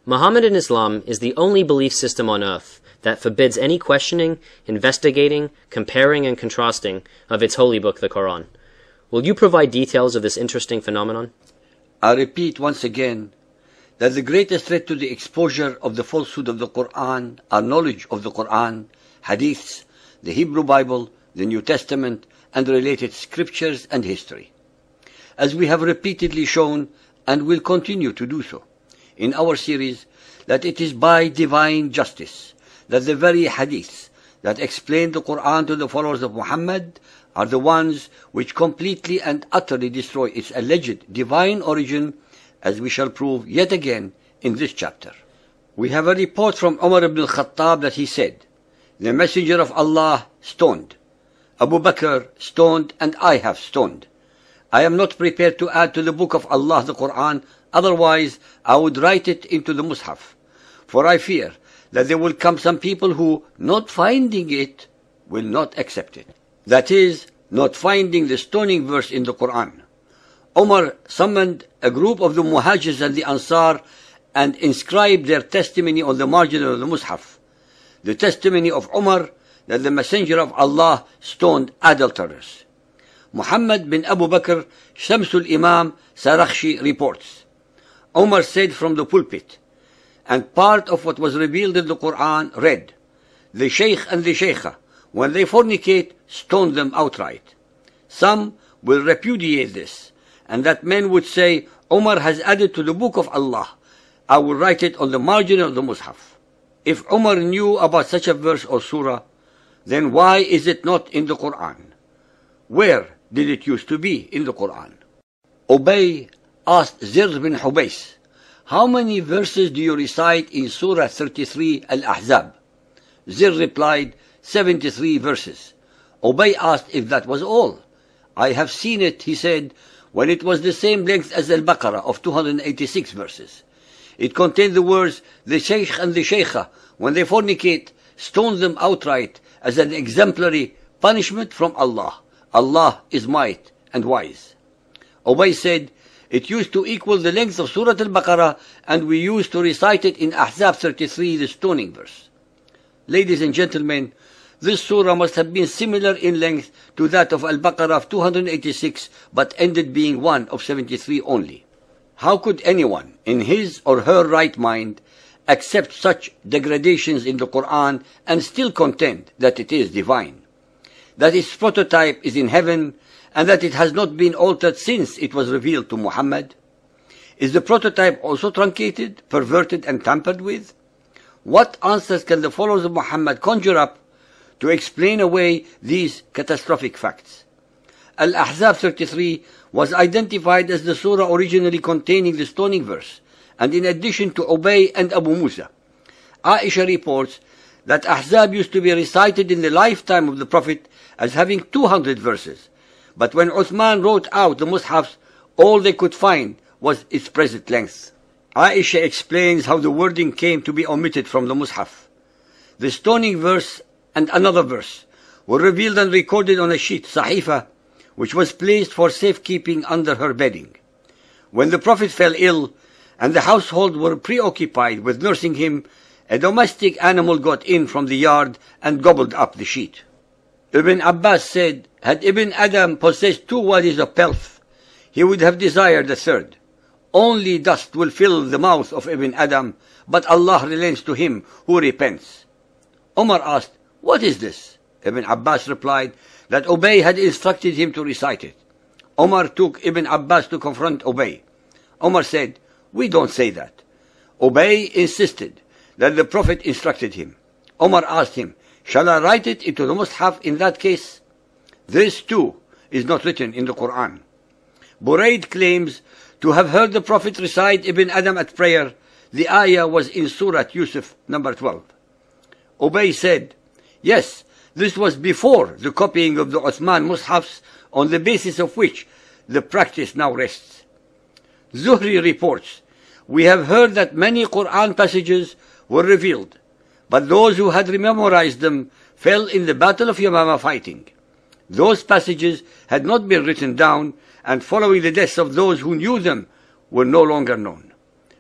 Mohammedan Islam is the only belief system on earth that forbids any questioning, investigating, comparing, and contrasting of its holy book, the Quran. Will you provide details of this interesting phenomenon? I repeat once again that the greatest threat to the exposure of the falsehood of the Quran are knowledge of the Quran, hadiths, the Hebrew Bible, the New Testament, and related scriptures and history. As we have repeatedly shown and will continue to do so in our series, that it is by divine justice that the very hadiths that explain the Quran to the followers of Muhammad are the ones which completely and utterly destroy its alleged divine origin, as we shall prove yet again in this chapter. We have a report from Umar ibn al-Khattab that he said, "The Messenger of Allah stoned, Abu Bakr stoned, and I have stoned. I am not prepared to add to the book of Allah, the Quran, otherwise I would write it into the Mus'haf. For I fear that there will come some people who, not finding it, will not accept it." That is, not finding the stoning verse in the Quran. Umar summoned a group of the Muhajirs and the Ansar and inscribed their testimony on the margin of the Mus'haf. The testimony of Umar that the Messenger of Allah stoned adulterers. Muhammad bin Abu Bakr, Shamsul Imam Sarakhshi reports, Umar said from the pulpit, and part of what was revealed in the Quran read, "The Shaykh and the Shaykha, when they fornicate, stone them outright." Some will repudiate this, and that men would say, Umar has added to the book of Allah. I will write it on the margin of the Mus'haf. If Umar knew about such a verse or surah, then why is it not in the Quran? Where did it used to be in the Quran? Ubay asked Zir bin Hubays, "How many verses do you recite in Surah 33 Al-Ahzab?" Zir replied, 73 verses. Ubay asked if that was all. "I have seen it," he said, "when it was the same length as Al-Baqarah of 286 verses. It contained the words, 'The Shaykh and the Shaykha, when they fornicate, stone them outright as an exemplary punishment from Allah. Allah is might and wise.'" Ubay said, "It used to equal the length of Surah Al-Baqarah, and we used to recite it in Ahzab 33, the stoning verse." Ladies and gentlemen, this surah must have been similar in length to that of Al-Baqarah of 286, but ended being one of 73 only. How could anyone, in his or her right mind, accept such degradations in the Quran and still contend that it is divine, that its prototype is in heaven, and that it has not been altered since it was revealed to Muhammad? Is the prototype also truncated, perverted, and tampered with? What answers can the followers of Muhammad conjure up to explain away these catastrophic facts? Al-Ahzab 33 was identified as the surah originally containing the stoning verse, and in addition to Ubay and Abu Musa. Aisha reports that Ahzab used to be recited in the lifetime of the Prophet as having 200 verses, but when Uthman wrote out the Mus'hafs, all they could find was its present length. Aisha explains how the wording came to be omitted from the Mus'haf. The stoning verse and another verse were revealed and recorded on a sheet, sahifa, which was placed for safekeeping under her bedding. When the Prophet fell ill and the household were preoccupied with nursing him, a domestic animal got in from the yard and gobbled up the sheet. Ibn Abbas said, had Ibn Adam possessed 2 wadis of pelf, he would have desired a third. Only dust will fill the mouth of Ibn Adam, but Allah relents to him who repents. Umar asked, "What is this?" Ibn Abbas replied that Ubay had instructed him to recite it. Umar took Ibn Abbas to confront Ubay. Umar said, "We don't say that." Ubay insisted that the Prophet instructed him. Umar asked him, "Shall I write it into the Mus'haf in that case?" This too is not written in the Quran. Burayd claims to have heard the Prophet recite Ibn Adam at prayer. The ayah was in Surah Yusuf, number 12. Ubay said, "Yes, this was before the copying of the Uthman Mus'hafs, on the basis of which the practice now rests." Zuhri reports, "We have heard that many Quran passages were revealed, but those who had memorized them fell in the battle of Yamama fighting. Those passages had not been written down, and following the deaths of those who knew them were no longer known.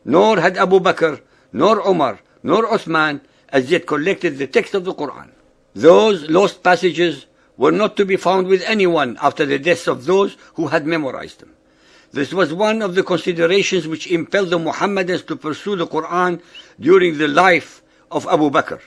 Nor had Abu Bakr nor Umar, nor Uthman as yet collected the text of the Quran. Those lost passages were not to be found with anyone after the deaths of those who had memorized them. This was one of the considerations which impelled the Muhammadans to pursue the Quran during the life of Abu Bakr,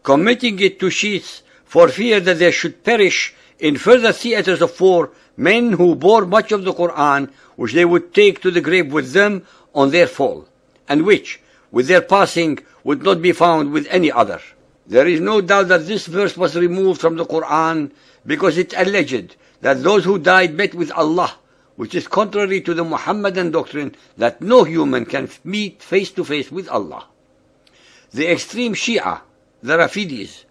committing it to sheaths for fear that there should perish in further theaters of war men who bore much of the Quran, which they would take to the grave with them on their fall, and which, with their passing, would not be found with any other. There is no doubt that this verse was removed from the Quran because it alleged that those who died met with Allah, which is contrary to the Muhammadan doctrine that no human can meet face to face with Allah. The extreme Shia, the Rafidis,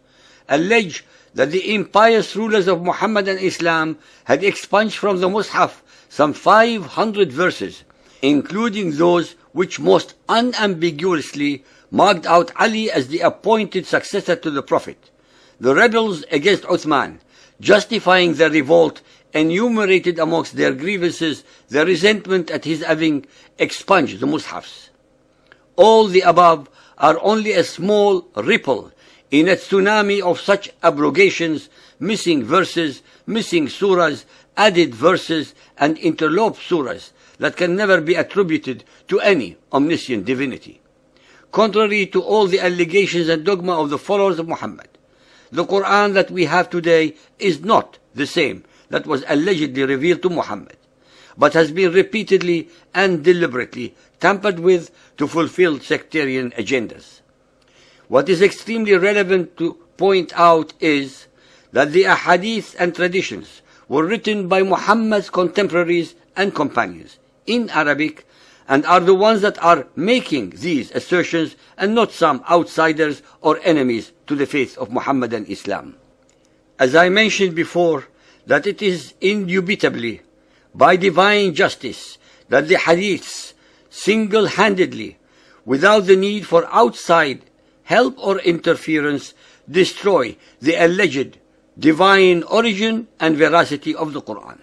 allege that the impious rulers of Muhammadan Islam had expunged from the Mus'haf some 500 verses, including those which most unambiguously marked out Ali as the appointed successor to the Prophet. The rebels against Uthman, justifying their revolt, enumerated amongst their grievances their resentment at his having expunged the Mus'hafs. All the above are only a small ripple in a tsunami of such abrogations, missing verses, missing surahs, added verses, and interloped surahs that can never be attributed to any omniscient divinity. Contrary to all the allegations and dogma of the followers of Muhammad, the Quran that we have today is not the same that was allegedly revealed to Muhammad, but has been repeatedly and deliberately tampered with to fulfill sectarian agendas. What is extremely relevant to point out is that the ahadith and traditions were written by Muhammad's contemporaries and companions in Arabic, and are the ones that are making these assertions, and not some outsiders or enemies to the faith of Muhammadan Islam. As I mentioned before, that it is indubitably by divine justice that the hadiths single-handedly, without the need for outside help or interference, destroy the alleged divine origin and veracity of the Quran.